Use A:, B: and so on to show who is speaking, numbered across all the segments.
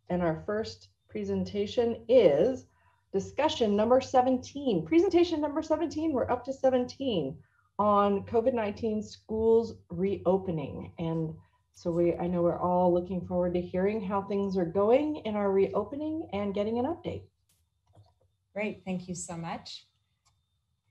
A: And our first presentation is discussion number 17. Presentation number 17, we're up to 17 on COVID-19 schools reopening. And so I know we're all looking forward to hearing how things are going in our reopening and getting an update.
B: Great, thank you so much.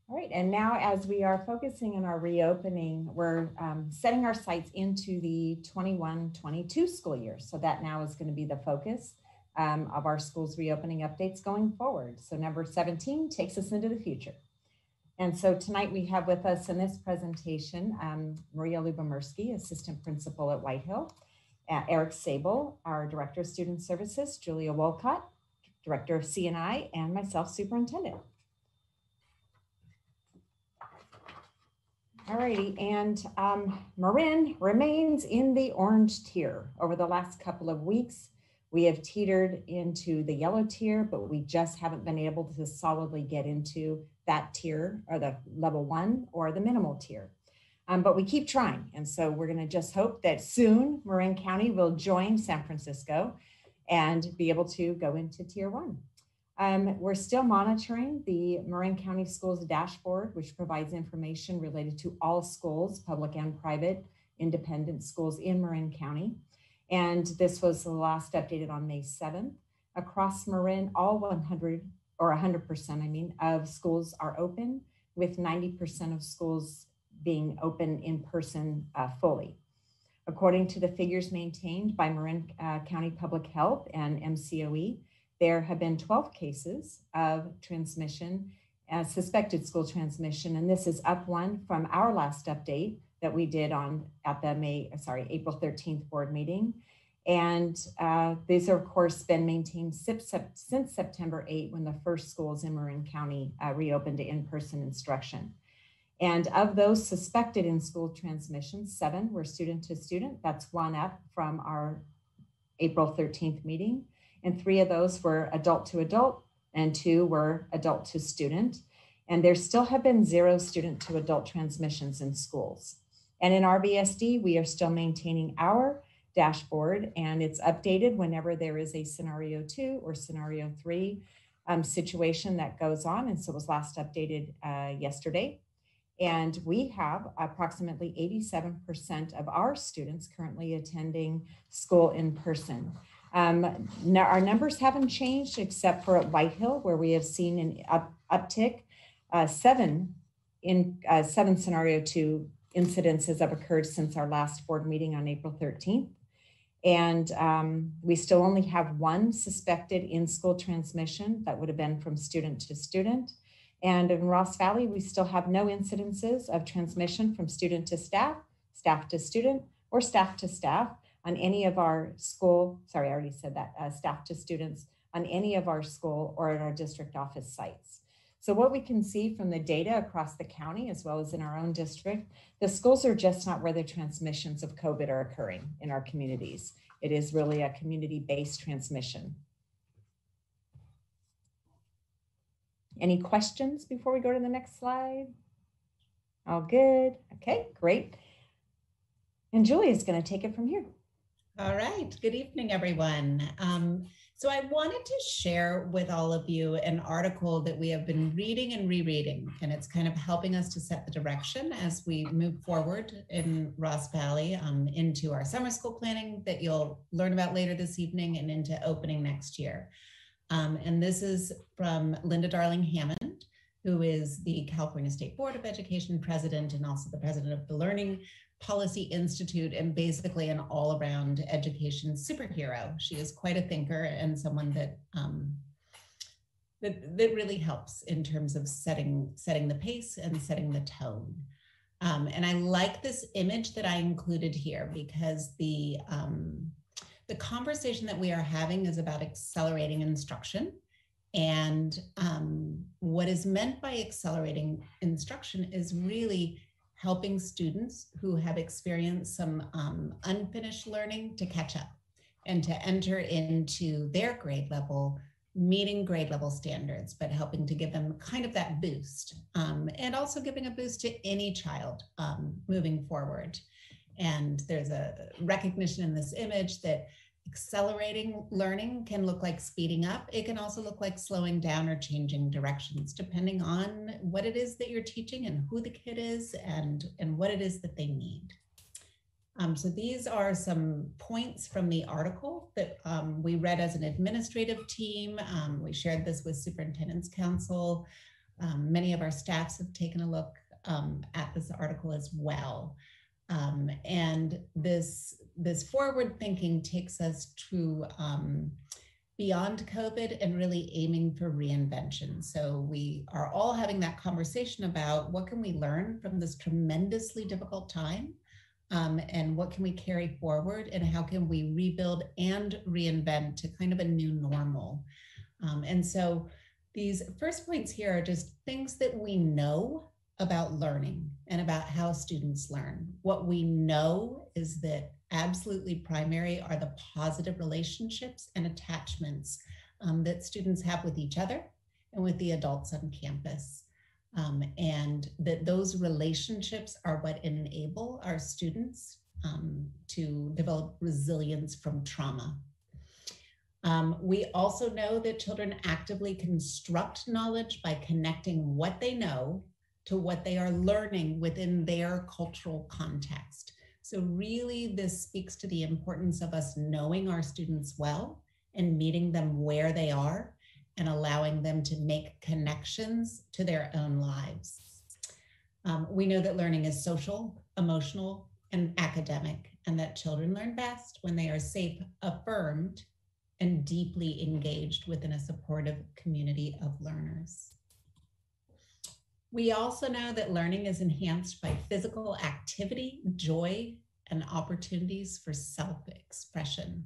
B: All right, and now as we are focusing on our reopening, we're setting our sights into the 21-22 school year. So that now is going to be the focus of our schools reopening updates going forward. So number 17 takes us into the future. And so tonight we have with us in this presentation, Maria Lubomirsky, Assistant Principal at Whitehill, Eric Sable, our Director of Student Services, Julia Wolcott, Director of C&I, and myself, Superintendent. Alrighty, and Marin remains in the orange tier. Over the last couple of weeks, we have teetered into the yellow tier, but we just haven't been able to solidly get into that tier or the level 1 or the minimal tier. But we keep trying. And so we're gonna just hope that soon Marin County will join San Francisco and be able to go into tier 1. We're still monitoring the Marin County Schools dashboard, which provides information related to all schools, public and private, independent schools in Marin County. And this was the last updated on May 7th. Across Marin, all 100 or 100%, I mean, of schools are open, with 90% of schools being open in person fully. According to the figures maintained by Marin County Public Health and MCOE, there have been 12 cases of transmission, suspected school transmission, and this is up 1 from our last update that we did at the April 13th board meeting. And these are, of course, been maintained since September 8, when the first schools in Marin County reopened to in-person instruction. And of those suspected in school transmissions, 7 were student to student. That's 1 up from our April 13th meeting. And 3 of those were adult to adult and 2 were adult to student. And there still have been 0 student to adult transmissions in schools. And in RVSD, we are still maintaining our dashboard, and it's updated whenever there is a scenario 2 or scenario 3 situation that goes on. And so it was last updated yesterday. And we have approximately 87% of our students currently attending school in person. Now our numbers haven't changed except for at Whitehill, where we have seen an uptick. 7 scenario 2 incidences have occurred since our last board meeting on April 13th. And we still only have 1 suspected in-school transmission that would have been from student to student. And in Ross Valley, we still have no incidences of transmission from student to staff, staff to student, or staff to staff on any of our school, sorry, I already said that, staff to students on any of our school or at our district office sites. So what we can see from the data across the county, as well as in our own district, the schools are just not where the transmissions of COVID are occurring in our communities. It is really a community-based transmission. Any questions before we go to the next slide? All good. Okay, great. And Julia is going to take it from here.
C: All right. Good evening, everyone. So I wanted to share with all of you an article that we have been reading and rereading, and it's kind of helping us to set the direction as we move forward in Ross Valley into our summer school planning that you'll learn about later this evening and into opening next year. And this is from Linda Darling Hammond, who is the California State Board of Education president and also the president of the Learning Policy Institute, and basically an all-around education superhero. She is quite a thinker and someone that that really helps in terms of setting the pace and setting the tone. And I like this image that I included here because the conversation that we are having is about accelerating instruction. And what is meant by accelerating instruction is really helping students who have experienced some unfinished learning to catch up and to enter into their grade level, meeting grade level standards, but helping to give them kind of that boost, and also giving a boost to any child moving forward. And there's a recognition in this image that accelerating learning can look like speeding up. It can also look like slowing down or changing directions, depending on what it is that you're teaching and who the kid is and what it is that they need. So these are some points from the article that we read as an administrative team. We shared this with Superintendent's Council. Many of our staffs have taken a look at this article as well. And this forward thinking takes us to beyond COVID and really aiming for reinvention. So we are all having that conversation about what can we learn from this tremendously difficult time, and what can we carry forward, and how can we rebuild and reinvent to kind of a new normal. And so these first points here are just things that we know about learning and about how students learn. What we know is that absolutely primary are the positive relationships and attachments that students have with each other and with the adults on campus. And that those relationships are what enable our students to develop resilience from trauma. We also know that children actively construct knowledge by connecting what they know to what they are learning within their cultural context. So really, this speaks to the importance of us knowing our students well and meeting them where they are and allowing them to make connections to their own lives. We know that learning is social, emotional, and academic, and that children learn best when they are safe, affirmed, and deeply engaged within a supportive community of learners. We also know that learning is enhanced by physical activity, joy, and opportunities for self-expression.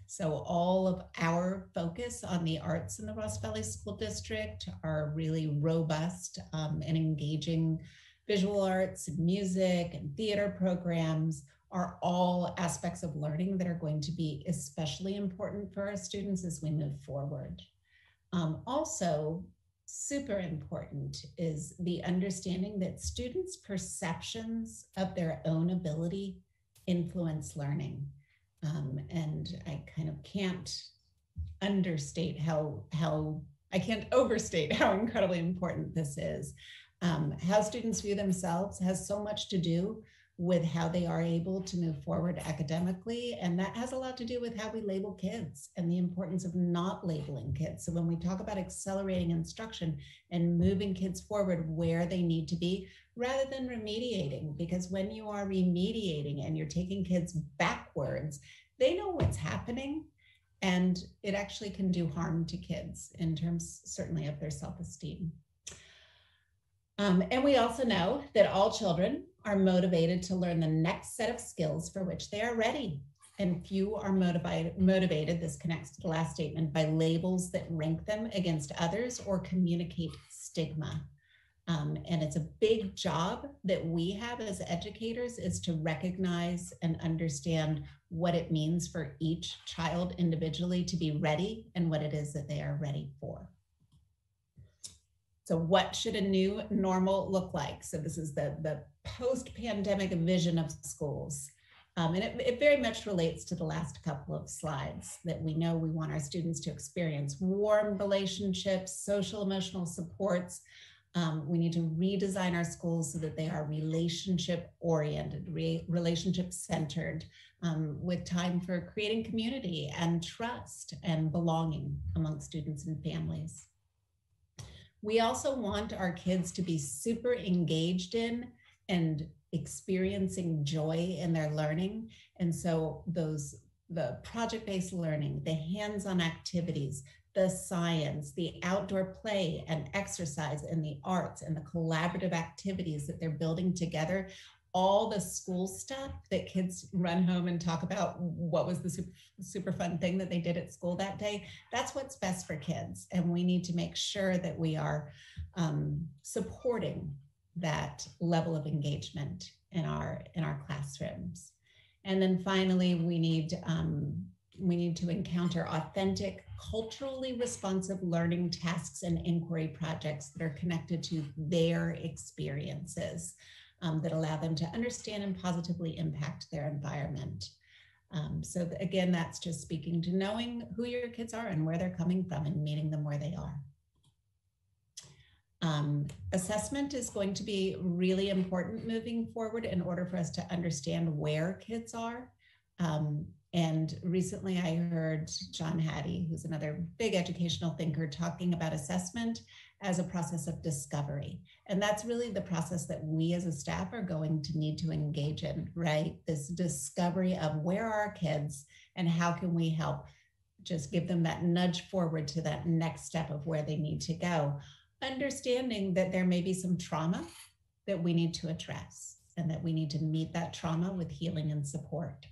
C: So all of our focus on the arts in the Ross Valley School District are really robust and engaging visual arts, music, and theater programs are all aspects of learning that are going to be especially important for our students as we move forward. Also, super important is the understanding that students' perceptions of their own ability influence learning. And I kind of can't understate I can't overstate how incredibly important this is. How students view themselves has so much to do with how they are able to move forward academically. And that has a lot to do with how we label kids and the importance of not labeling kids. So when we talk about accelerating instruction and moving kids forward where they need to be, rather than remediating, because when you are remediating and you're taking kids backwards, they know what's happening, and it actually can do harm to kids in terms certainly of their self-esteem. And we also know that all children are motivated to learn the next set of skills for which they are ready. And few are motivated, this connects to the last statement, by labels that rank them against others or communicate stigma. And it's a big job that we have as educators, is to recognize and understand what it means for each child individually to be ready and what it is that they are ready for. So what should a new normal look like? So this is the post-pandemic vision of schools. And it very much relates to the last couple of slides, that we know we want our students to experience warm relationships, social emotional supports. We need to redesign our schools so that they are relationship oriented, relationship centered, with time for creating community and trust and belonging among students and families. We also want our kids to be super engaged in and experiencing joy in their learning. And so the project-based learning, the hands-on activities, the science, the outdoor play and exercise, and the arts and the collaborative activities that they're building together, all the school stuff that kids run home and talk about what was the super fun thing that they did at school that day, that's what's best for kids. And we need to make sure that we are supporting that level of engagement in our classrooms. And then finally, we need to encounter authentic, culturally responsive learning tasks and inquiry projects that are connected to their experiences, that allow them to understand and positively impact their environment. Again, that's just speaking to knowing who your kids are and where they're coming from and meeting them where they are. Assessment is going to be really important moving forward in order for us to understand where kids are. And recently I heard John Hattie, who's another big educational thinker, talking about assessment as a process of discovery. And that's really the process that we as a staff are going to need to engage in, right? This discovery of where are our kids and how can we help just give them that nudge forward to that next step of where they need to go. Understanding that there may be some trauma that we need to address and that we need to meet that trauma with healing and support.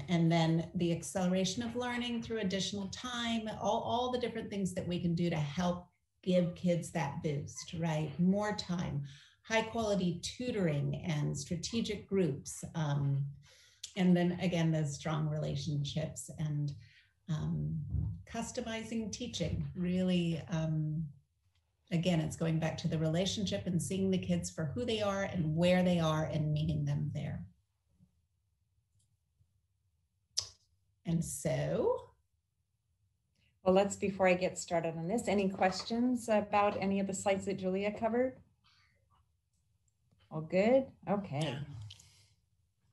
C: And then the acceleration of learning through additional time, all the different things that we can do to help give kids that boost, right? More time, high quality tutoring and strategic groups. And then again, those strong relationships and customizing teaching, really, again, it's going back to the relationship and seeing the kids for who they are and where they are and meeting them there. And so,
B: well, before I get started on this, any questions about any of the slides that Julia covered? All good? Okay.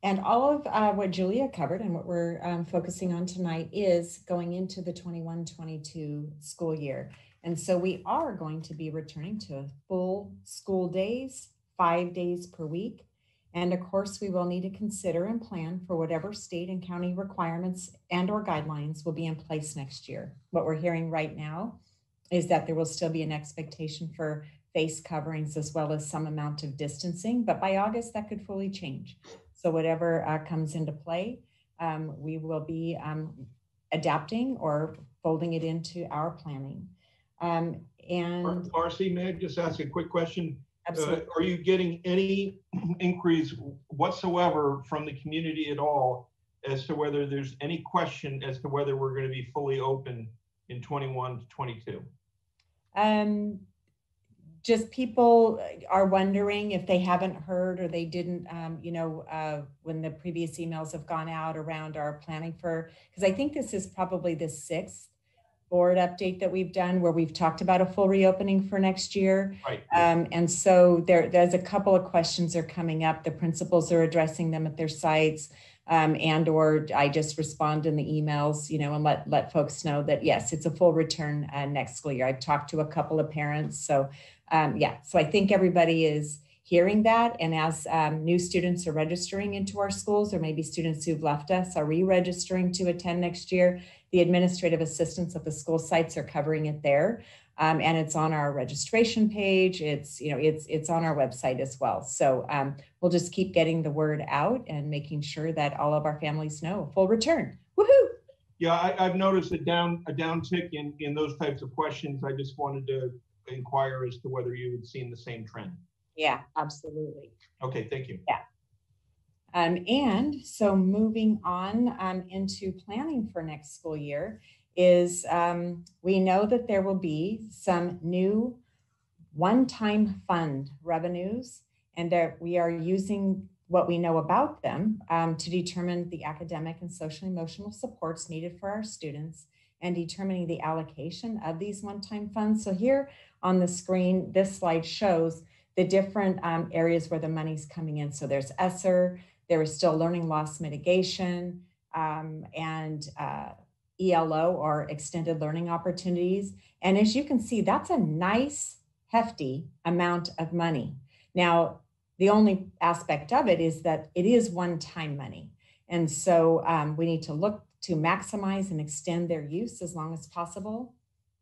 B: And all of what Julia covered and what we're focusing on tonight is going into the 21-22 school year. And so we are going to be returning to full school days, 5 days per week. And of course, we will need to consider and plan for whatever state and county requirements and or guidelines will be in place next year. What we're hearing right now is that there will still be an expectation for face coverings as well as some amount of distancing, but by August that could fully change. So whatever comes into play, we will be adapting or folding it into our planning. And
D: Marcy, may I just ask a quick question?
B: Absolutely.
D: Are you getting any inquiries whatsoever from the community at all as to whether there's any question as to whether we're going to be fully open in 21-22?
B: Just people are wondering if they haven't heard or they didn't, when the previous emails have gone out around our planning for, because I think this is probably the 6th board update that we've done where we've talked about a full reopening for next year.
D: Right.
B: And so there's a couple of questions that are coming up. The principals are addressing them at their sites, and or I just respond in the emails, and let folks know that yes, it's a full return next school year. I've talked to a couple of parents. So so I think everybody is hearing that. And as new students are registering into our schools, or maybe students who've left us are re-registering to attend next year, the administrative assistants at the school sites are covering it there. And it's on our registration page. It's on our website as well. So we'll just keep getting the word out and making sure that all of our families know full return. Woohoo!
D: Yeah, I've noticed a downtick in those types of questions. I just wanted to inquire as to whether you had seen the same trend.
B: Yeah, absolutely.
D: Okay, thank you.
B: Yeah. And so moving on into planning for next school year is we know that there will be some new one-time fund revenues, and that we are using what we know about them to determine the academic and social emotional supports needed for our students and determining the allocation of these one-time funds. So here on the screen, this slide shows the different areas where the money's coming in. So there's ESSER, there is still learning loss mitigation, and ELO, or extended learning opportunities. And as you can see, that's a nice, hefty amount of money. Now, the only aspect of it is that it is one-time money. And so we need to look to maximize and extend their use as long as possible,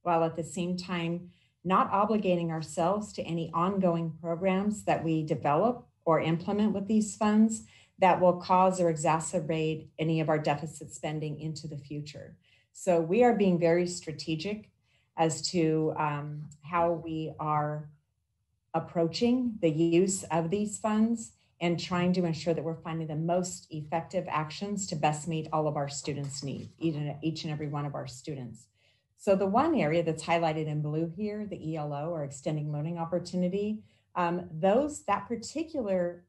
B: while at the same time, not obligating ourselves to any ongoing programs that we develop or implement with these funds that will cause or exacerbate any of our deficit spending into the future. So we are being very strategic as to how we are approaching the use of these funds and trying to ensure that we're finding the most effective actions to best meet all of our students' needs, each and every one of our students. So the one area that's highlighted in blue here, the ELO, or extending learning opportunity, that particular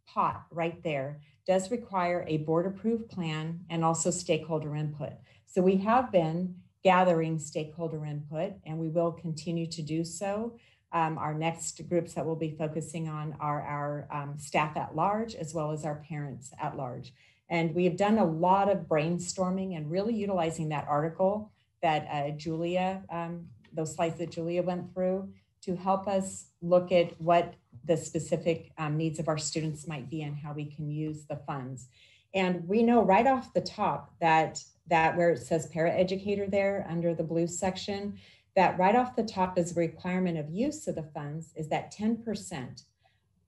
B: pot right there does require a board-approved plan and also stakeholder input. So we have been gathering stakeholder input, and we will continue to do so. Our next groups that we'll be focusing on are our staff at large, as well as our parents at large. And we have done a lot of brainstorming and really utilizing that article that Julia, those slides that Julia went through, to help us look at what the specific needs of our students might be and how we can use the funds. And we know right off the top that where it says paraeducator there under the blue section, that right off the top is a requirement of use of the funds is that 10%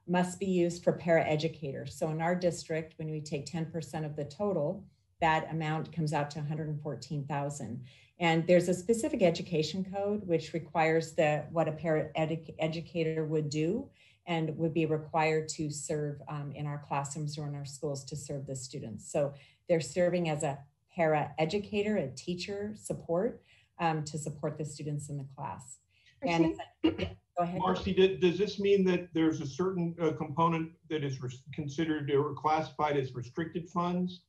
B: must be used for paraeducators. So in our district, when we take 10% of the total, that amount comes out to 114,000. And there's a specific education code which requires what a paraeducator would do and would be required to serve in our classrooms or in our schools to serve the students. So they're serving as a paraeducator, a teacher support to support the students in the class. And go ahead.
D: Marcy, does this mean that there's a certain component that is considered or classified as restricted funds?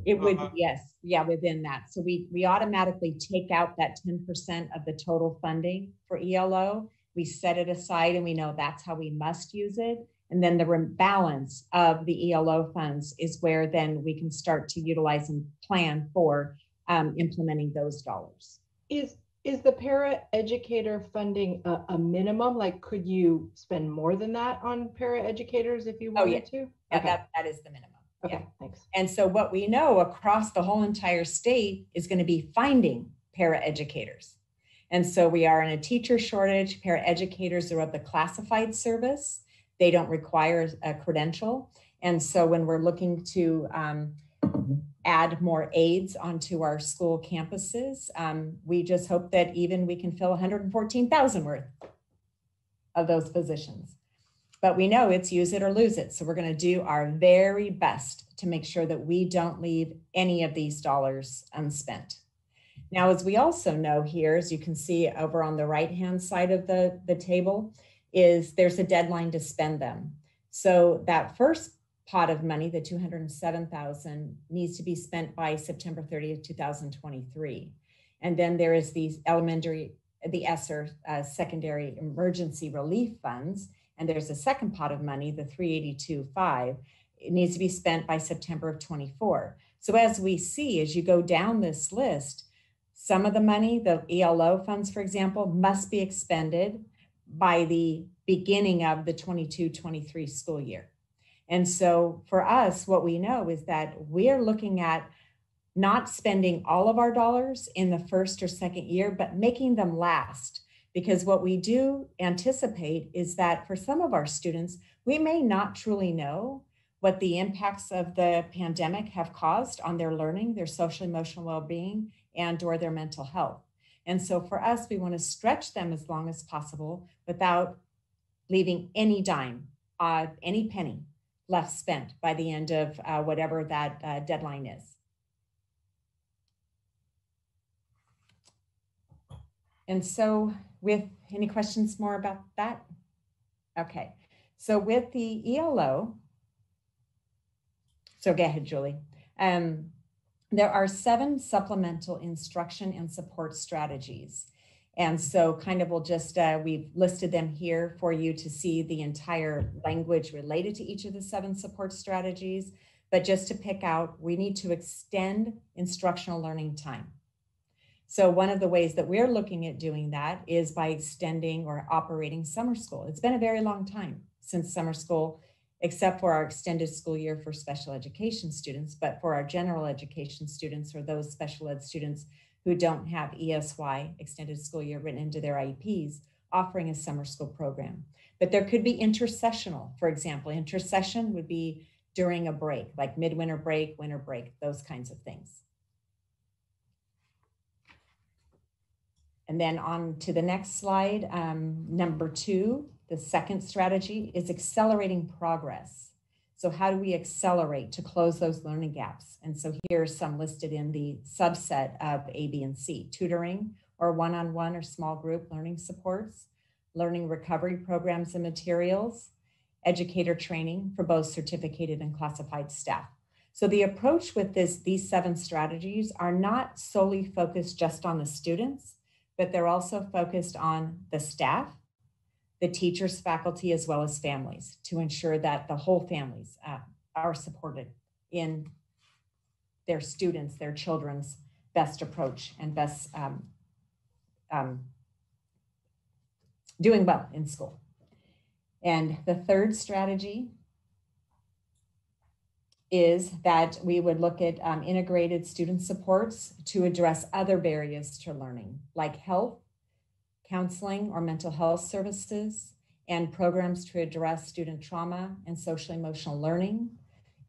B: It would, yes, yeah, within that. So we automatically take out that 10% of the total funding for ELO. We set it aside and we know that's how we must use it. And then the balance of the ELO funds is where then we can start to utilize and plan for implementing those dollars.
A: Is the paraeducator funding a minimum? Like, could you spend more than that on paraeducators if you wanted to?
B: Yeah,
A: okay.
B: that is the minimum.
A: Okay,
B: yeah.
A: Thanks.
B: And so what we know across the whole entire state is going to be finding paraeducators. And so we are in a teacher shortage. Paraeducators are of the classified service. They don't require a credential. And so when we're looking to add more aides onto our school campuses, we just hope that even we can fill 114,000 worth of those positions. But we know it's use it or lose it. So we're going to do our very best to make sure that we don't leave any of these dollars unspent. Now, as we also know here, as you can see over on the right-hand side of the table, is there's a deadline to spend them. So that first pot of money, the 207,000, needs to be spent by September 30th, 2023. And then there is the ESSER, secondary emergency relief funds. And there's a second pot of money, the 382.5. It needs to be spent by September of 24. So as we see, as you go down this list, some of the money, the ELO funds, for example, must be expended by the beginning of the 22-23 school year. And so for us, what we know is that we're looking at not spending all of our dollars in the first or second year, but making them last. Because what we do anticipate is that for some of our students, we may not truly know what the impacts of the pandemic have caused on their learning, their social emotional well-being, and or their mental health. And so for us, we want to stretch them as long as possible without leaving any dime, any penny left spent by the end of whatever that deadline is. And so with any questions more about that? Okay, so with the ELO, so go ahead, Julie. There are 7 supplemental instruction and support strategies. And so kind of we'll just, we've listed them here for you to see the entire language related to each of the 7 support strategies. But just to pick out, we need to extend instructional learning time. So one of the ways that we're looking at doing that is by extending or operating summer school. It's been a very long time since summer school, except for our extended school year for special education students, but for our general education students or those special ed students who don't have ESY, extended school year, written into their IEPs, offering a summer school program. But there could be intercessional, for example. Intercession would be during a break, like midwinter break, winter break, those kinds of things. And then on to the next slide, number 2, the second strategy is accelerating progress. So how do we accelerate to close those learning gaps? And so here's some listed in the subset of A, B, and C: tutoring or one-on-one or small group learning supports, learning recovery programs and materials, educator training for both certificated and classified staff. So the approach with these 7 strategies are not solely focused just on the students, but they're also focused on the staff, the teachers, faculty, as well as families, to ensure that the whole families are supported in their students, their children's best approach and best doing well in school. And the third strategy is that we would look at integrated student supports to address other barriers to learning, like health, counseling or mental health services, and programs to address student trauma and social emotional learning,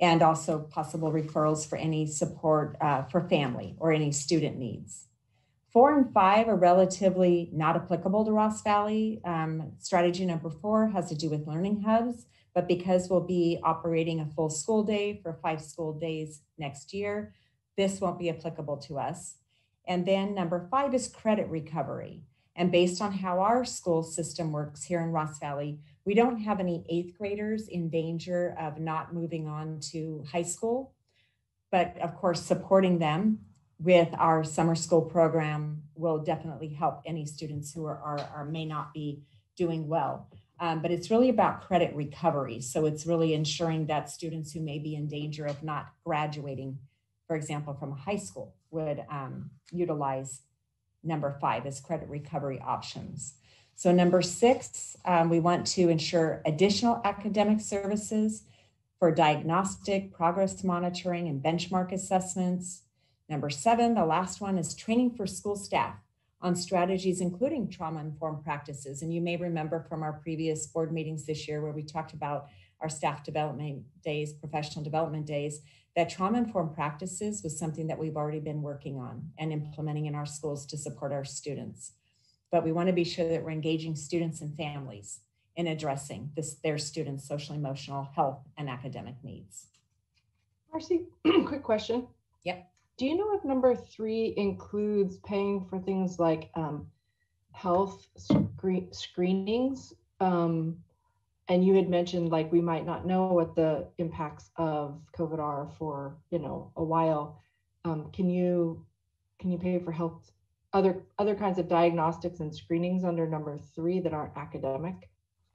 B: and also possible referrals for any support for family or any student needs. 4 and 5 are relatively not applicable to Ross Valley. Strategy number 4 has to do with learning hubs, but because we'll be operating a full school day for 5 school days next year, this won't be applicable to us. And then number 5 is credit recovery. And based on how our school system works here in Ross Valley, we don't have any 8th graders in danger of not moving on to high school, but of course, supporting them with our summer school program will definitely help any students who are may not be doing well. But it's really about credit recovery. So it's really ensuring that students who may be in danger of not graduating, for example, from high school, would utilize number 5 as credit recovery options. So number 6, we want to ensure additional academic services for diagnostic, progress monitoring, and benchmark assessments. Number 7, the last one, is training for school staff on strategies, including trauma-informed practices. And you may remember from our previous board meetings this year where we talked about our staff development days, professional development days, that trauma-informed practices was something that we've already been working on and implementing in our schools to support our students. But we want to be sure that we're engaging students and families in addressing their students' social, emotional, health, and academic needs.
A: Marcy, quick question.
B: Yep.
A: Do you know if number 3 includes paying for things like health screenings? And you had mentioned like we might not know what the impacts of COVID are for a while. Can you pay for health, other kinds of diagnostics and screenings under number 3 that aren't academic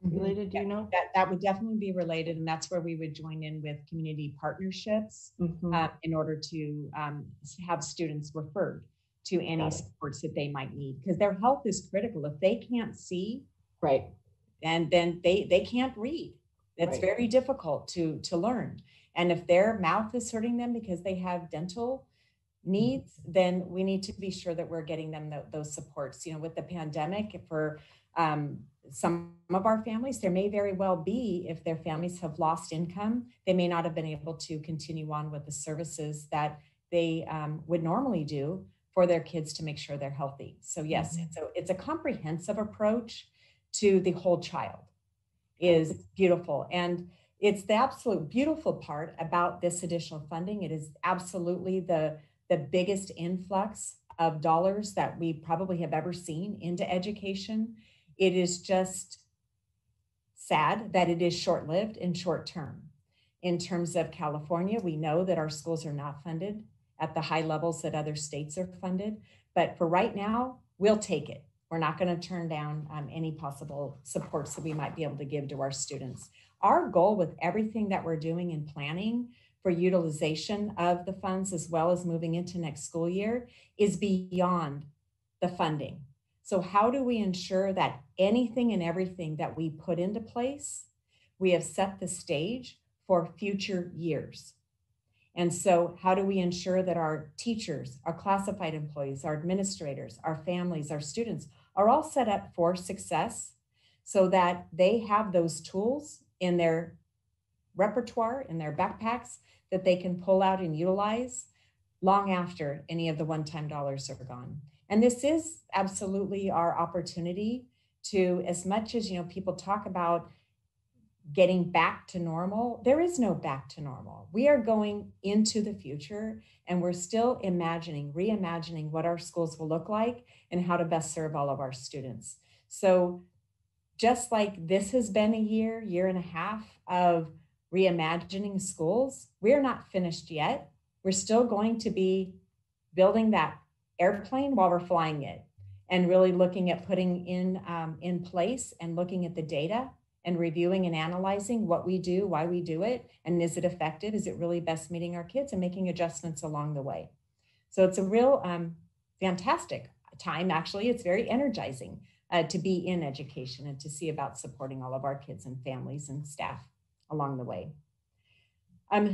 A: related? Do you know?
B: That would definitely be related, and that's where we would join in with community partnerships in order to have students referred to any supports that they might need, because their health is critical. If they can't see,
A: right,
B: and then they can't read. It's very difficult to learn. And if their mouth is hurting them because they have dental needs, then we need to be sure that we're getting them those supports. With the pandemic, for some of our families, there may very well be, if their families have lost income, they may not have been able to continue on with the services that they would normally do for their kids to make sure they're healthy. So yes, it's a comprehensive approach to the whole child is beautiful. And it's the absolute beautiful part about this additional funding. It is absolutely the biggest influx of dollars that we probably have ever seen into education. It is just sad that it is short-lived and short-term. In terms of California, we know that our schools are not funded at the high levels that other states are funded. But for right now, we'll take it. We're not going to turn down any possible supports that we might be able to give to our students. Our goal with everything that we're doing in planning for utilization of the funds, as well as moving into next school year, is beyond the funding. So how do we ensure that anything and everything that we put into place, we have set the stage for future years? And so how do we ensure that our teachers, our classified employees, our administrators, our families, our students are all set up for success so that they have those tools in their repertoire, in their backpacks, that they can pull out and utilize long after any of the one-time dollars are gone. And this is absolutely our opportunity to, as much as people talk about getting back to normal, there is no back to normal. We are going into the future, and we're still reimagining what our schools will look like and how to best serve all of our students. So just like this has been a year and a half of reimagining schools, we're not finished yet. We're still going to be building that airplane while we're flying it, and really looking at putting in place and looking at the data and reviewing and analyzing what we do, why we do it, and is it effective? Is it really best meeting our kids, and making adjustments along the way. So it's a real fantastic time. Actually, it's very energizing to be in education and to see about supporting all of our kids and families and staff along the way.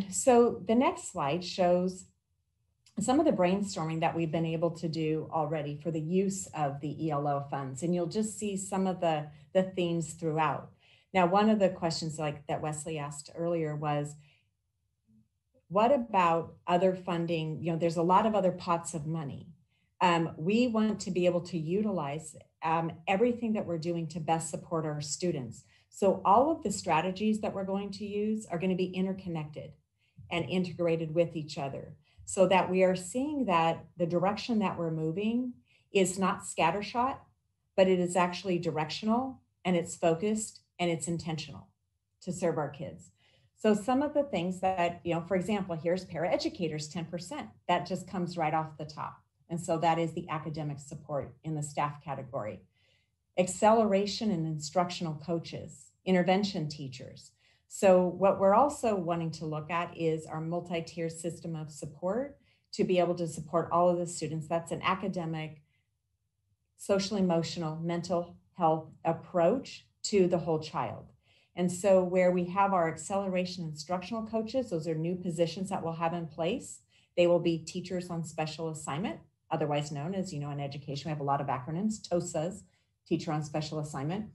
B: So the next slide shows some of the brainstorming that we've been able to do already for the use of the ELO funds. And you'll just see some of the themes throughout. Now, one of the questions like that Wesley asked earlier was, what about other funding? You know, there's a lot of other pots of money. We want to be able to utilize everything that we're doing to best support our students. So all of the strategies that we're going to use are going to be interconnected and integrated with each other, so that we are seeing that the direction that we're moving is not scattershot, but it is actually directional, and it's focused, and it's intentional to serve our kids. So some of the things that, you know, for example, here's paraeducators, 10%. That just comes right off the top. And so that is the academic support in the staff category. Acceleration and instructional coaches, intervention teachers. So what we're also wanting to look at is our multi-tier system of support to be able to support all of the students. That's an academic, social, emotional, mental health approach to the whole child. And so where we have our acceleration instructional coaches, those are new positions that we'll have in place. They will be teachers on special assignment, otherwise known as, you know, in education, we have a lot of acronyms, TOSAs, teacher on special assignment.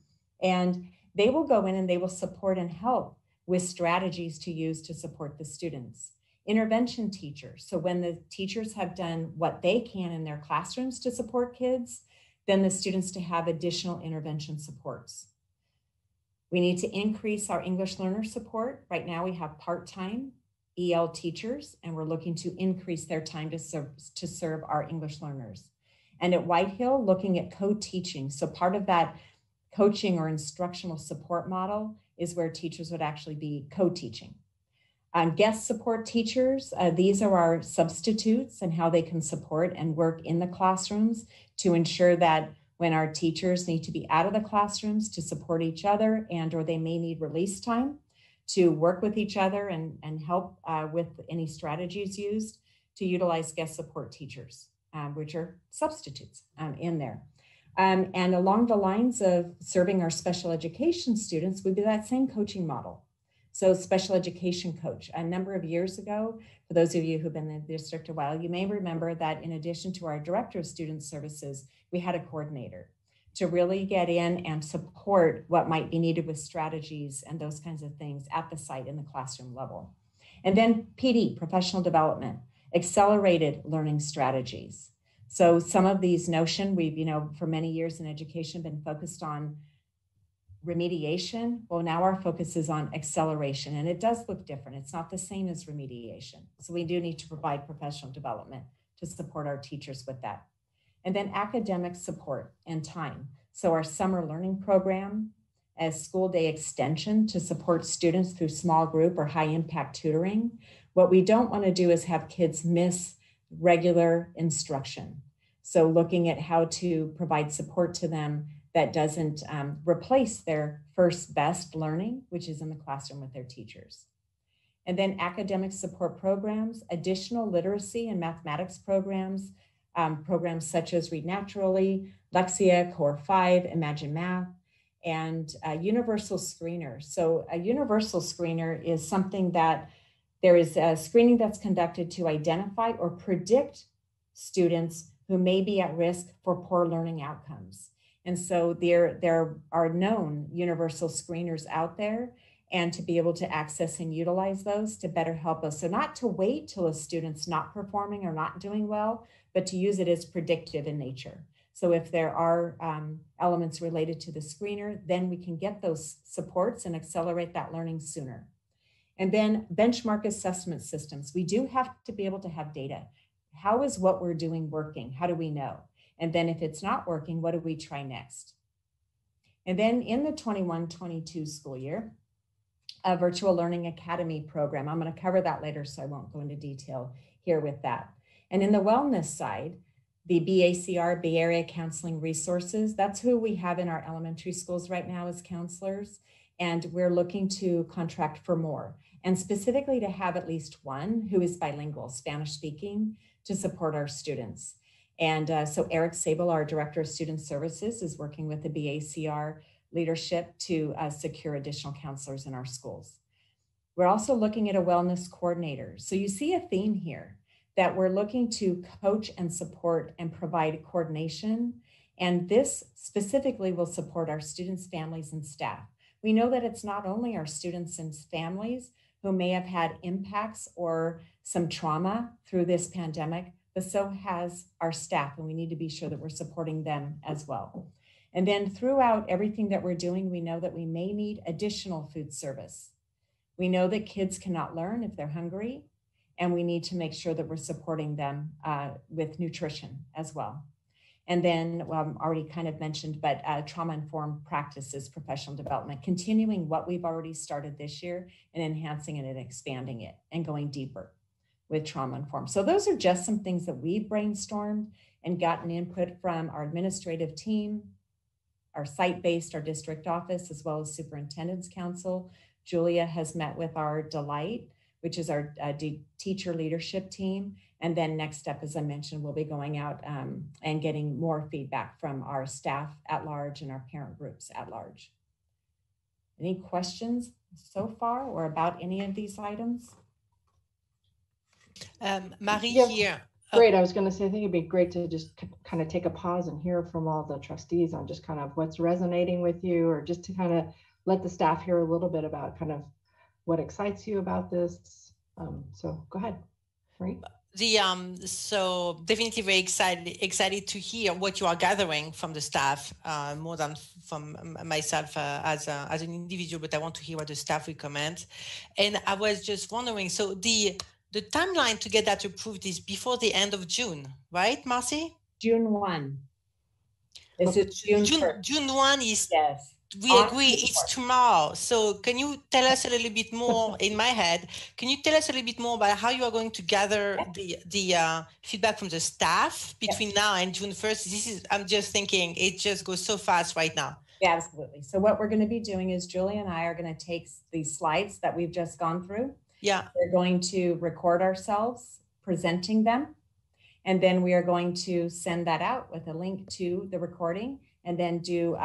B: And they will go in and they will support and help with strategies to use to support the students. Intervention teachers. So when the teachers have done what they can in their classrooms to support kids, then the students to have additional intervention supports. We need to increase our English learner support. Right now we have part-time EL teachers, and we're looking to increase their time to serve our English learners. And at White Hill, looking at co-teaching. So part of that coaching or instructional support model is where teachers would actually be co-teaching. Guest support teachers, these are our substitutes and how they can support and work in the classrooms to ensure that when our teachers need to be out of the classrooms to support each other, and or they may need release time to work with each other and help with any strategies used, to utilize guest support teachers, which are substitutes in there. And along the lines of serving our special education students would be that same coaching model. So special education coach, a number of years ago, for those of you who've been in the district a while, you may remember that in addition to our director of student services, we had a coordinator to really get in and support what might be needed with strategies and those kinds of things at the site in the classroom level. And then PD, professional development, accelerated learning strategies. So some of these notion, we've, you know, for many years in education been focused on remediation. Well, now our focus is on acceleration, and it does look different. It's not the same as remediation. So we do need to provide professional development to support our teachers with that. And then academic support and time. So our summer learning program as school day extension to support students through small group or high impact tutoring. What we don't want to do is have kids miss regular instruction. So looking at how to provide support to them that doesn't replace their first best learning, which is in the classroom with their teachers. And then academic support programs, additional literacy and mathematics programs, programs such as Read Naturally, Lexia, Core 5, Imagine Math, and a universal screener. So a universal screener is something that there is a screening that's conducted to identify or predict students who may be at risk for poor learning outcomes. And so there are known universal screeners out there, and to be able to access and utilize those to better help us. So not to wait till a student's not performing or not doing well, but to use it as predictive in nature. So if there are elements related to the screener, then we can get those supports and accelerate that learning sooner. And then benchmark assessment systems. We do have to be able to have data. How is what we're doing working? How do we know? And then if it's not working, what do we try next? And then in the 21-22 school year, a virtual learning academy program. I'm going to cover that later, so I won't go into detail here with that. And in the wellness side, the BACR, Bay Area Counseling Resources, that's who we have in our elementary schools right now as counselors. And we're looking to contract for more, and specifically to have at least one who is bilingual, Spanish speaking, to support our students. And so Eric Sable, our Director of Student Services, is working with the BACR leadership to secure additional counselors in our schools. We're also looking at a wellness coordinator. So you see a theme here that we're looking to coach and support and provide coordination. And this specifically will support our students, families, and staff. We know that it's not only our students and families who may have had impacts or some trauma through this pandemic, but so has our staff, and we need to be sure that we're supporting them as well. And then throughout everything that we're doing, we know that we may need additional food service. We know that kids cannot learn if they're hungry, and we need to make sure that we're supporting them with nutrition as well. And then, well, I already kind of mentioned, but trauma-informed practices, professional development, continuing what we've already started this year and enhancing it and expanding it and going deeper with trauma-informed. So those are just some things that we brainstormed and gotten input from our administrative team, our site-based, our district office, as well as Superintendent's Council. Julia has met with our Delight, which is our teacher leadership team. And then next step, as I mentioned, we'll be going out and getting more feedback from our staff at large and our parent groups at large. Any questions so far or about any of these items?
E: Marie
A: Yeah.
E: here.
A: Great. I was going to say, I think it'd be great to just kind of take a pause and hear from all the trustees on just kind of what's resonating with you, or just to kind of let the staff hear a little bit about kind of what excites you about this. So go ahead, Marie.
E: So definitely very excited to hear what you are gathering from the staff, more than from myself as an individual, but I want to hear what the staff recommends. And I was just wondering, so the timeline to get that approved is before the end of June, right, Marcy?
B: June 1. This is June 1st.
E: June 1 is,
B: yes.
E: We agree, it's tomorrow. So can you tell us a little bit more, in my head, can you tell us a little bit more about how you are going to gather the feedback from the staff between now and June 1st? I'm just thinking, it just goes so fast right now.
B: Yeah, absolutely. So what we're going to be doing is Julia and I are going to take these slides that we've just gone through.
E: Yeah.
B: We're going to record ourselves presenting them. And then we are going to send that out with a link to the recording, and then do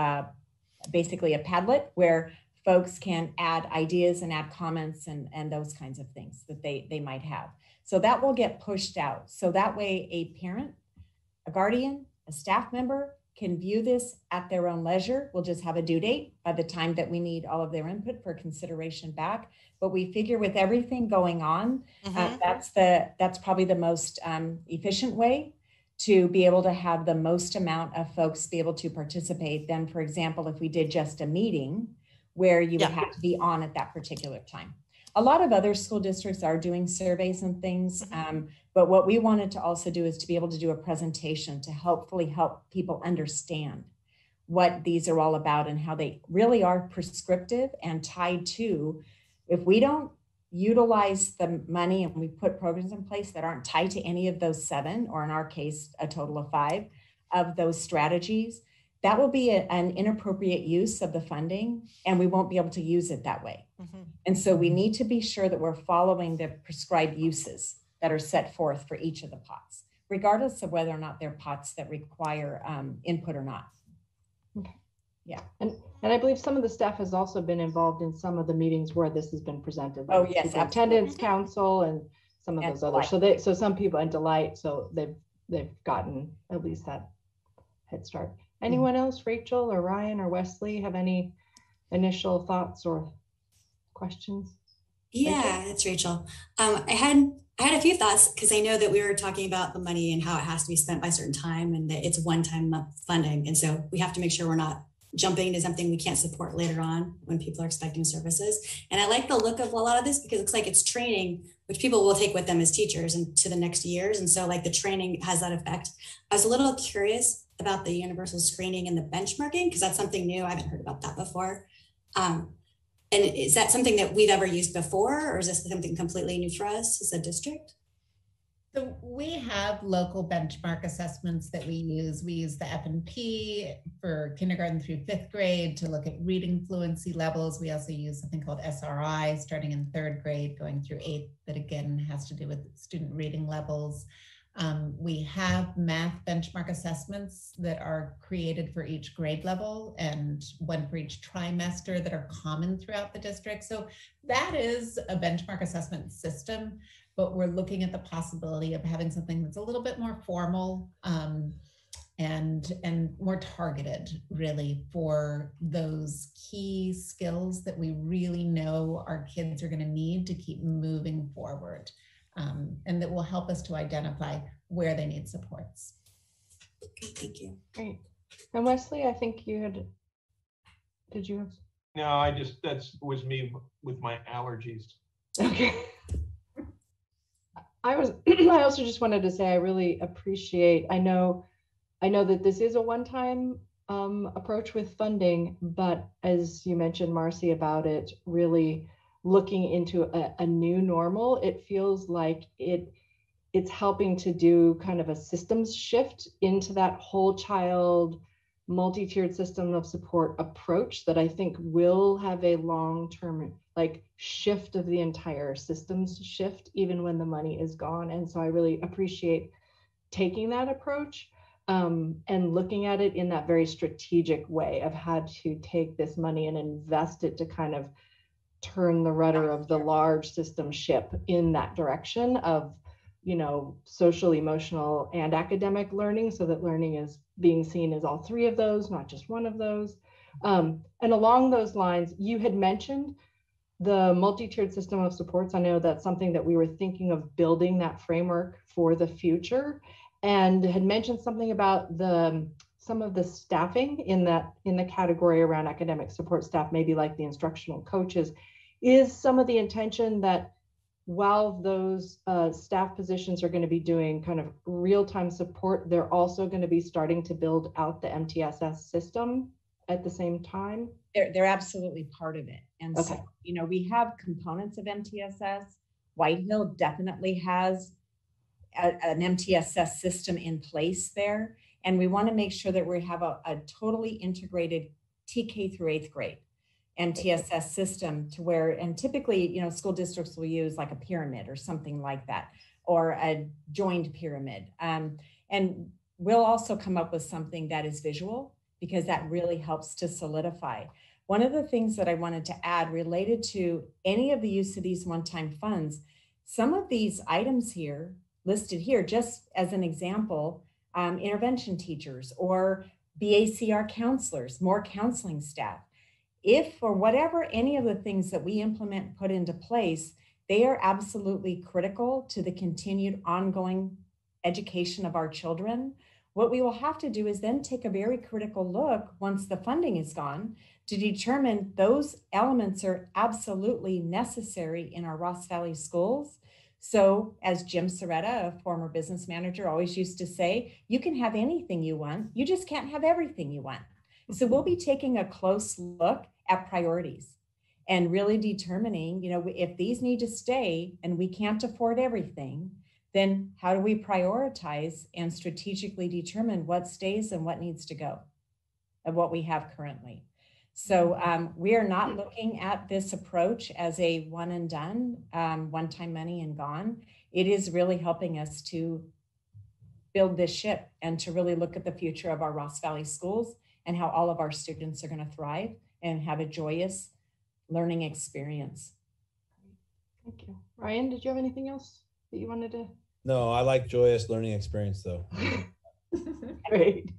B: basically a Padlet where folks can add ideas and add comments and those kinds of things that they might have. So that will get pushed out. So that way a parent, a guardian, a staff member can view this at their own leisure. We'll just have a due date by the time that we need all of their input for consideration back. But we figure with everything going on, that's probably the most efficient way to be able to have the most amount of folks be able to participate. Then, for example, if we did just a meeting where you would have to be on at that particular time. A lot of other school districts are doing surveys and things, but what we wanted to also do is to be able to do a presentation to hopefully help people understand what these are all about and how they really are prescriptive and tied to, if we don't utilize the money and we put programs in place that aren't tied to any of those 7, or in our case, a total of 5 of those strategies, that will be an inappropriate use of the funding, and we won't be able to use it that way. And so we need to be sure that we're following the prescribed uses that are set forth for each of the pots, regardless of whether or not they're pots that require input or not.
A: Okay.
B: Yeah.
A: And I believe some of the staff has also been involved in some of the meetings where this has been presented. Like
B: oh, yes.
A: Superintendent's Council and some of
B: and
A: those others. So some people, and Delight, so they've gotten at least that head start. Anyone else, Rachel or Ryan or Wesley, have any initial thoughts or questions?
F: Yeah,
A: Rachel?
F: it's Rachel. I had a few thoughts, because I know that we were talking about the money and how it has to be spent by a certain time, and that it's one-time funding. And so we have to make sure we're not jumping into something we can't support later on when people are expecting services. And I like the look of a lot of this, because it looks like it's training, which people will take with them as teachers into the next years. And so like the training has that effect. I was a little curious about the universal screening and the benchmarking, because that's something new. I haven't heard about that before. And is that something that we've ever used before, or is this something completely new for us as a district?
C: So we have local benchmark assessments that we use. We use the F&P for kindergarten through 5th grade to look at reading fluency levels. We also use something called SRI starting in 3rd grade, going through 8th, that again has to do with student reading levels. We have math benchmark assessments that are created for each grade level and one for each trimester that are common throughout the district. So that is a benchmark assessment system, but we're looking at the possibility of having something that's a little bit more formal and more targeted, really, for those key skills that we really know our kids are going to need to keep moving forward, and that will help us to identify where they need supports.
F: Okay, thank you.
A: Great. And Wesley, I think you had, did you have?
D: No, that was me with my allergies.
A: Okay. I also just wanted to say I really appreciate, I know that this is a one-time approach with funding, but as you mentioned, Marcy, about it really looking into a new normal, it feels like it's helping to do kind of a systems shift into that whole child multi-tiered system of support approach that I think will have a long-term shift of the entire systems shift, even when the money is gone. And so I really appreciate taking that approach and looking at it in that very strategic way of how to take this money and invest it to kind of turn the rudder of the large system ship in that direction of, social, emotional, and academic learning, so that learning is being seen as all three of those, not just one of those. And along those lines, you had mentioned the multi-tiered system of supports. I know that's something that we were thinking of building that framework for the future, and had mentioned something about some of the staffing in the category around academic support staff, maybe like the instructional coaches. Is some of the intention that while those staff positions are going to be doing kind of real-time support, they're also going to be starting to build out the MTSS system at the same time?
B: They're absolutely part of it. And
A: okay.
B: So, we have components of MTSS. White Hill definitely has an MTSS system in place there. And we want to make sure that we have a totally integrated TK through 8th grade MTSS system, to where, and typically, school districts will use like a pyramid or something like that, or a joined pyramid. And we'll also come up with something that is visual, because that really helps to solidify. One of the things that I wanted to add related to any of the use of these one-time funds, some of these items here listed here, just as an example, intervention teachers or BACR counselors, more counseling staff. If for whatever any of the things that we implement put into place, they are absolutely critical to the continued ongoing education of our children. What we will have to do is then take a very critical look once the funding is gone to determine those elements are absolutely necessary in our Ross Valley schools. So as Jim Soretta, a former business manager, always used to say, you can have anything you want, you just can't have everything you want. So we'll be taking a close look at priorities and really determining, if these need to stay and we can't afford everything, then how do we prioritize and strategically determine what stays and what needs to go of what we have currently. So we are not looking at this approach as a one and done, one-time money and gone. It is really helping us to build this ship and to really look at the future of our Ross Valley schools and how all of our students are going to thrive and have a joyous learning experience.
A: Thank you. Ryan, did you have anything else that you wanted to?
G: No, I like joyous learning experience though.
A: Great.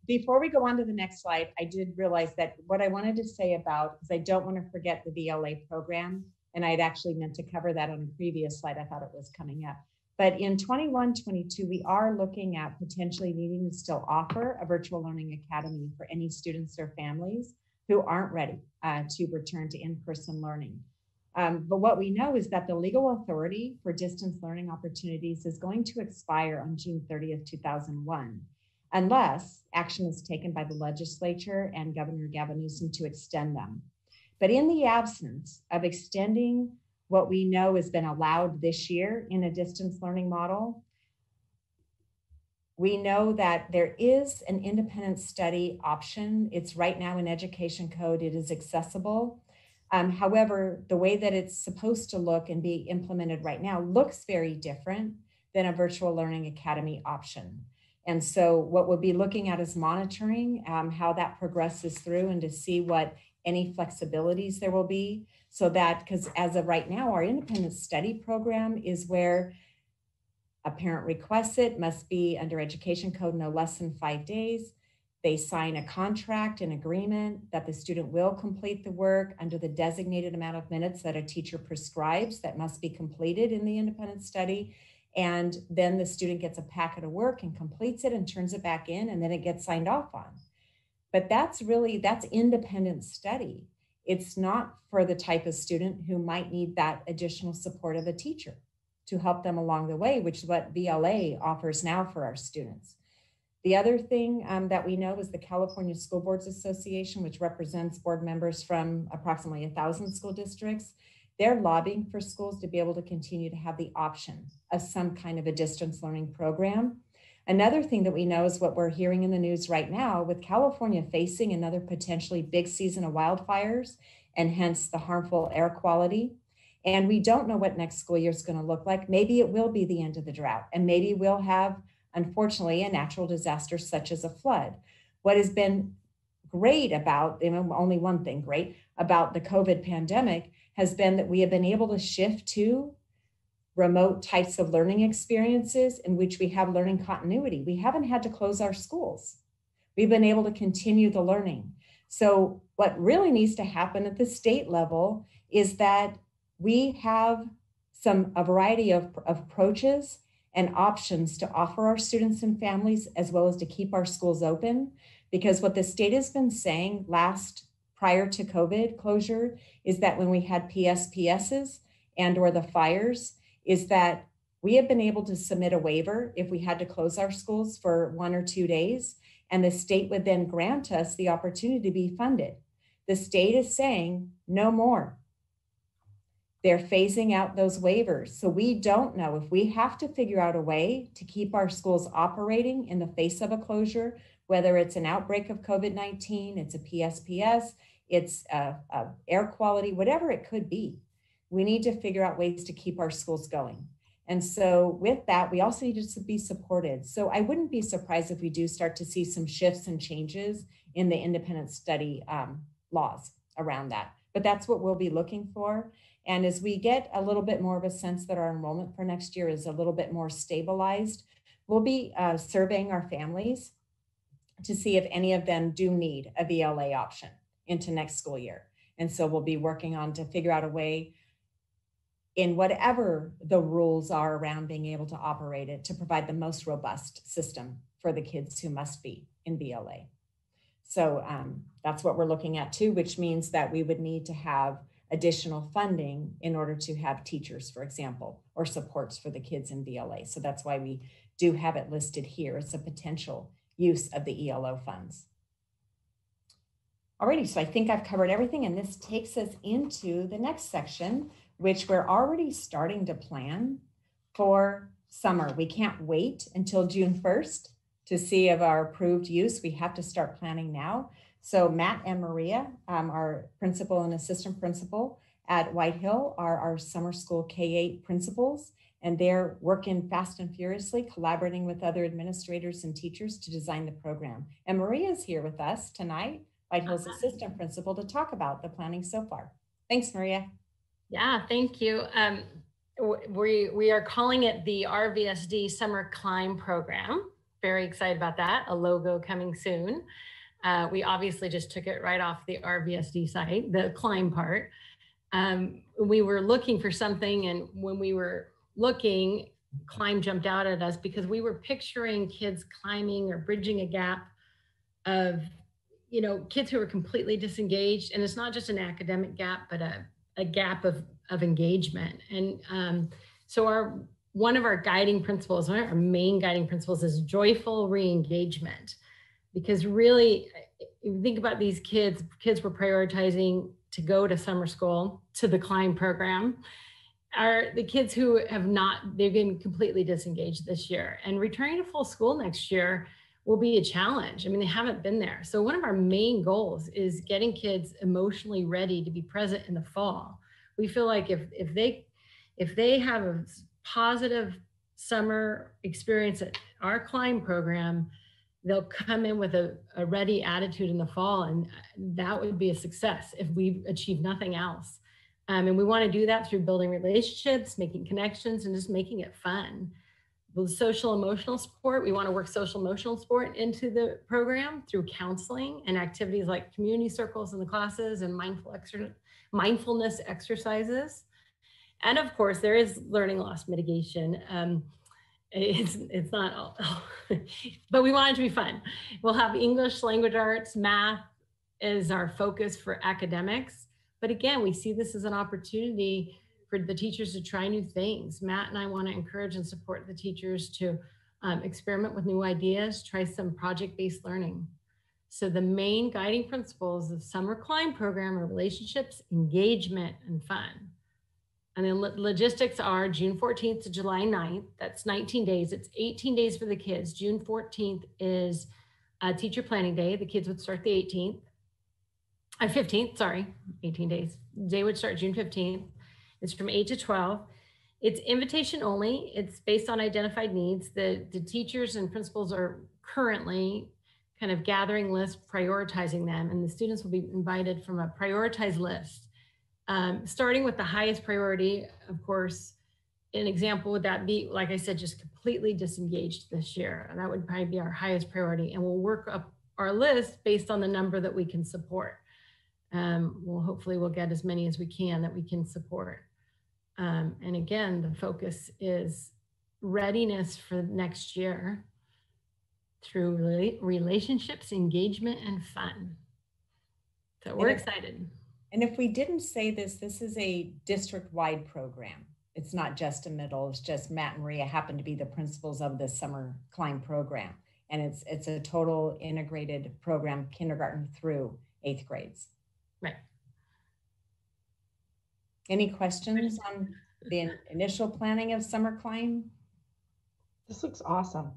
B: Before we go on to the next slide, I did realize that what I wanted to say about, because I don't want to forget the VLA program, and I had actually meant to cover that on a previous slide. I thought it was coming up. But in 21-22, we are looking at potentially needing to still offer a virtual learning academy for any students or families who aren't ready to return to in-person learning. But what we know is that the legal authority for distance learning opportunities is going to expire on June 30th, 2001, unless action is taken by the legislature and Governor Gavin Newsom to extend them. But in the absence of extending what we know has been allowed this year in a distance learning model, we know that there is an independent study option. It's right now in education code, it is accessible. However, the way that it's supposed to look and be implemented right now looks very different than a virtual learning academy option. And so what we'll be looking at is monitoring how that progresses through and to see what any flexibilities there will be, so that, because as of right now, our independent study program is where a parent requests it, must be under education code no less than 5 days. They sign a contract, an agreement that the student will complete the work under the designated amount of minutes that a teacher prescribes that must be completed in the independent study. And then the student gets a packet of work and completes it and turns it back in, and then it gets signed off on. But that's independent study. It's not for the type of student who might need that additional support of a teacher to help them along the way, which is what VLA offers now for our students. The other thing that we know is the California School Boards Association, which represents board members from approximately 1,000 school districts. They're lobbying for schools to be able to continue to have the option of some kind of a distance learning program. Another thing that we know is what we're hearing in the news right now, with California facing another potentially big season of wildfires and hence the harmful air quality. And we don't know what next school year is going to look like. Maybe it will be the end of the drought, and maybe we'll have, unfortunately, a natural disaster such as a flood. What has been great about, only one thing great about the COVID pandemic has been that we have been able to shift to remote types of learning experiences in which we have learning continuity. We haven't had to close our schools. We've been able to continue the learning. So what really needs to happen at the state level is that we have a variety of approaches and options to offer our students and families, as well as to keep our schools open. Because what the state has been saying prior to COVID closure is that when we had PSPSs and or the fires, is that we have been able to submit a waiver if we had to close our schools for 1 or 2 days, and the state would then grant us the opportunity to be funded. The state is saying no more. They're phasing out those waivers. So we don't know if we have to figure out a way to keep our schools operating in the face of a closure, whether it's an outbreak of COVID-19, it's a PSPS, it's air quality, whatever it could be. We need to figure out ways to keep our schools going. And so with that, we also need to be supported. So I wouldn't be surprised if we do start to see some shifts and changes in the independent study laws around that. But that's what we'll be looking for. And as we get a little bit more of a sense that our enrollment for next year is a little bit more stabilized, we'll be surveying our families to see if any of them do need a VLA option into next school year. And so we'll be working on to figure out a way in whatever the rules are around being able to operate it to provide the most robust system for the kids who must be in VLA. So that's what we're looking at too, which means that we would need to have additional funding in order to have teachers, for example, or supports for the kids in VLA. So that's why we do have it listed here as a potential use of the ELO funds. Alrighty, so I think I've covered everything, and this takes us into the next section, which we're already starting to plan for summer. We can't wait until June 1st to see of our approved use. We have to start planning now. So Matt and Maria, our principal and assistant principal at White Hill, are our summer school K-8 principals, and they're working fast and furiously, collaborating with other administrators and teachers to design the program. And Maria's here with us tonight, White Hill's assistant principal, to talk about the planning so far. Thanks, Maria.
H: Yeah, thank you. We are calling it the RVSD Summer Climb Program. Very excited about that. A logo coming soon. We obviously just took it right off the RVSD site, the climb part. We were looking for something, and when we were looking, climb jumped out at us because we were picturing kids climbing or bridging a gap of, kids who are completely disengaged. And it's not just an academic gap, but a gap of engagement. And so one of our guiding principles, one of our main guiding principles is joyful re-engagement. Because really, if you think about these kids were prioritizing to go to summer school, to the Climb program, are the kids who have not, they've been completely disengaged this year. And returning to full school next year will be a challenge. I mean, they haven't been there. So one of our main goals is getting kids emotionally ready to be present in the fall. We feel like if they have a positive summer experience at our Climb program, they'll come in with a ready attitude in the fall, and that would be a success if we achieve nothing else. And we want to do that through building relationships, making connections, and just making it fun. With social emotional support, we want to work social emotional support into the program through counseling and activities like community circles in the classes and mindfulness exercises. And of course, there is learning loss mitigation. It's not all, but we want it to be fun. We'll have English, language arts, math is our focus for academics. But again, we see this as an opportunity for the teachers to try new things. Matt and I want to encourage and support the teachers to experiment with new ideas, try some project-based learning. So the main guiding principles of Summer Climb program are relationships, engagement, and fun. And then logistics are June 14th to July 9th. That's 19 days. It's 18 days for the kids. June 14th is teacher planning day. The kids would start the 15th, sorry, 18 days. They would start June 15th. It's from 8 to 12. It's invitation only. It's based on identified needs. The teachers and principals are currently kind of gathering lists, prioritizing them, and the students will be invited from a prioritized list. Starting with the highest priority, of course, an example would that be, like I said, just completely disengaged this year. And that would probably be our highest priority. And we'll work up our list based on the number that we can support. Hopefully we'll get as many as we can that we can support. And again, the focus is readiness for next year through relationships, engagement, and fun. So we're excited.
B: And if we didn't say this, this is a district-wide program. It's not just a middle, it's just Matt and Maria happen to be the principals of the Summer Climb program. And it's a total integrated program, kindergarten through 8th grades.
H: Right.
B: Any questions on the initial planning of Summer Climb?
A: This looks awesome.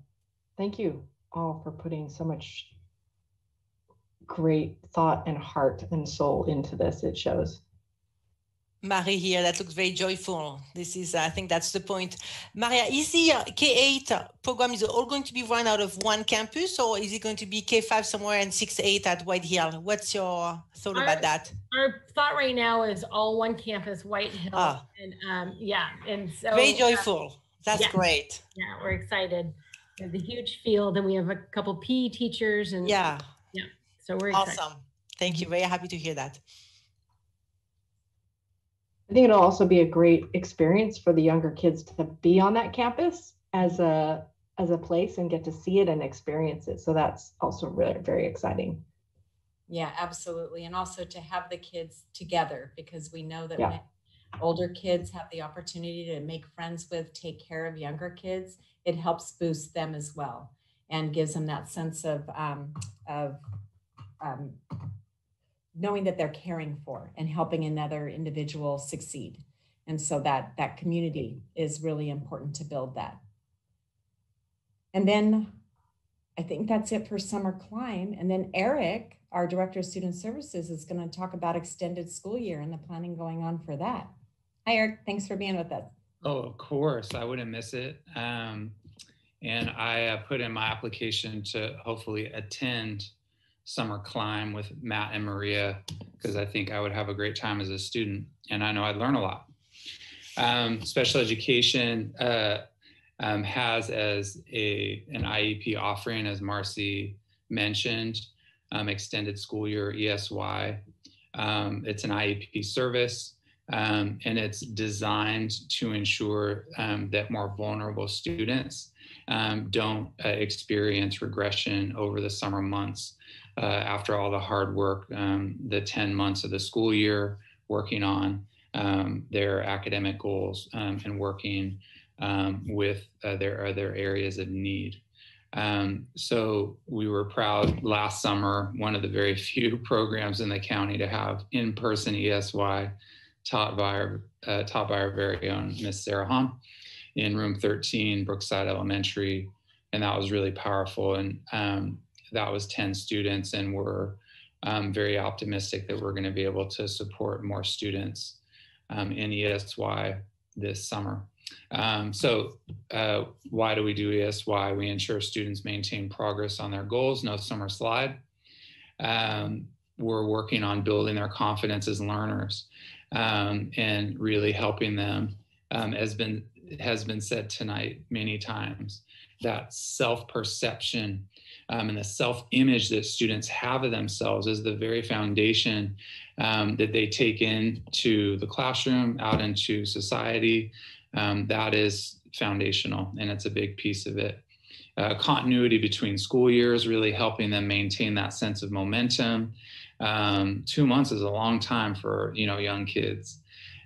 A: Thank you all for putting so much great thought and heart and soul into this. It shows.
E: Marie here, that looks very joyful. This is, I think that's the point. Maria, is the K-8 program is all going to be run out of one campus, or is it going to be K-5 somewhere and 6-8 at White Hill? What's your thought about that?
H: Our thought right now is all one campus, White Hill. And yeah, and so
E: very joyful. That's great.
H: Yeah, we're excited. We have the huge field, and we have a couple PE teachers, and yeah. So we're excited.
E: Awesome. Thank you. Very happy to hear that.
A: I think it'll also be a great experience for the younger kids to be on that campus as a place and get to see it and experience it. So that's also really very exciting.
B: Yeah, absolutely. And also to have the kids together, because we know that when older kids have the opportunity to make friends with, take care of younger kids, it helps boost them as well and gives them that sense of knowing that they're caring for and helping another individual succeed. And so that community is really important to build that. And then I think that's it for Summer Climb. And then Eric, our Director of Student Services, is going to talk about extended school year and the planning going on for that. Hi, Eric. Thanks for being with us.
I: Oh, of course. I wouldn't miss it. And I put in my application to hopefully attend Summer Climb with Matt and Maria, because I think I would have a great time as a student, and I know I'd learn a lot. Special education has as an IEP offering, as Marcy mentioned, extended school year, ESY. It's an IEP service, and it's designed to ensure that more vulnerable students don't experience regression over the summer months. After all the hard work, the 10 months of the school year, working on their academic goals and working with their other areas of need. So we were proud last summer, one of the very few programs in the county to have in-person ESY taught by our very own Miss Sarah Hahn in room 13, Brookside Elementary. And that was really powerful. And that was 10 students, and we're very optimistic that we're going to be able to support more students in ESY this summer. So why do we do ESY? We ensure students maintain progress on their goals, no summer slide. We're working on building their confidence as learners and really helping them, has been said tonight many times, that self-perception and the self-image that students have of themselves is the very foundation that they take into the classroom, out into society. That is foundational, and it's a big piece of it. Continuity between school years, really helping them maintain that sense of momentum. 2 months is a long time for young kids.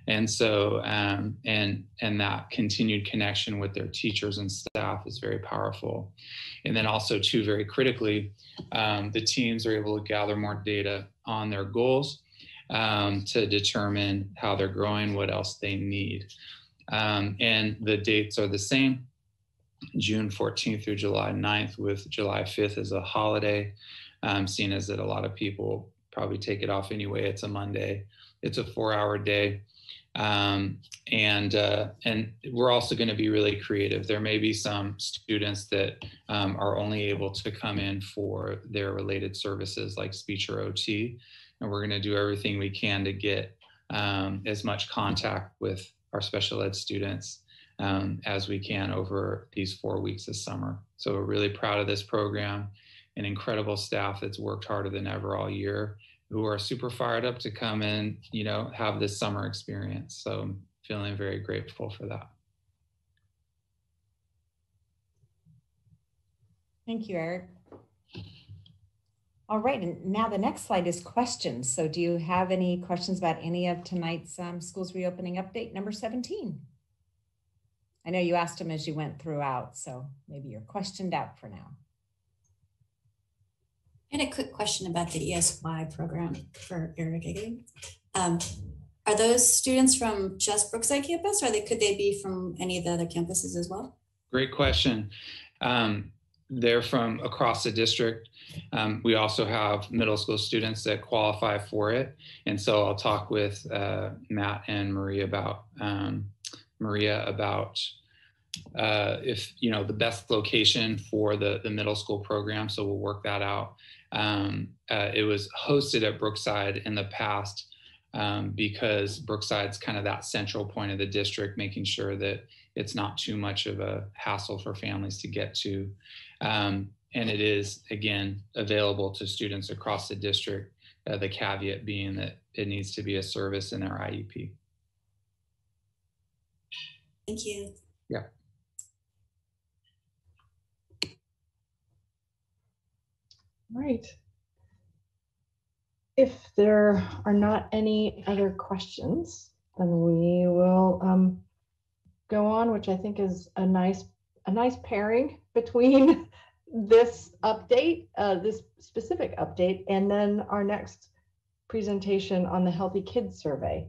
I: And so, and that continued connection with their teachers and staff is very powerful. And then also too, very critically, the teams are able to gather more data on their goals to determine how they're growing, what else they need. And the dates are the same, June 14th through July 9th, with July 5th as a holiday, seeing as that a lot of people probably take it off anyway. It's a Monday. It's a 4-hour day. And we're also going to be really creative. There may be some students that are only able to come in for their related services like speech or OT. And we're going to do everything we can to get as much contact with our special ed students as we can over these 4 weeks this summer. So we're really proud of this program, an incredible staff that's worked harder than ever all year, who are super fired up to come and, have this summer experience. So I'm feeling very grateful for that.
B: Thank you, Eric. All right, and now the next slide is questions. So do you have any questions about any of tonight's schools reopening update number 17? I know you asked them as you went throughout, so maybe you're questioned out for now.
F: I had a quick question about the ESY program for Eric again. Are those students from just Brookside campus, or could they be from any of the other campuses as well?
I: Great question. They're from across the district. We also have middle school students that qualify for it. And so I'll talk with Matt and Maria about if, the best location for the middle school program. So we'll work that out. It was hosted at Brookside in the past because Brookside's kind of that central point of the district, making sure that it's not too much of a hassle for families to get to. And it is, again, available to students across the district, the caveat being that it needs to be a service in their IEP.
F: Thank you.
I: Yeah.
A: All right. If there are not any other questions, then we will go on, which I think is a nice pairing between this update, this specific update, and then our next presentation on the Healthy Kids Survey.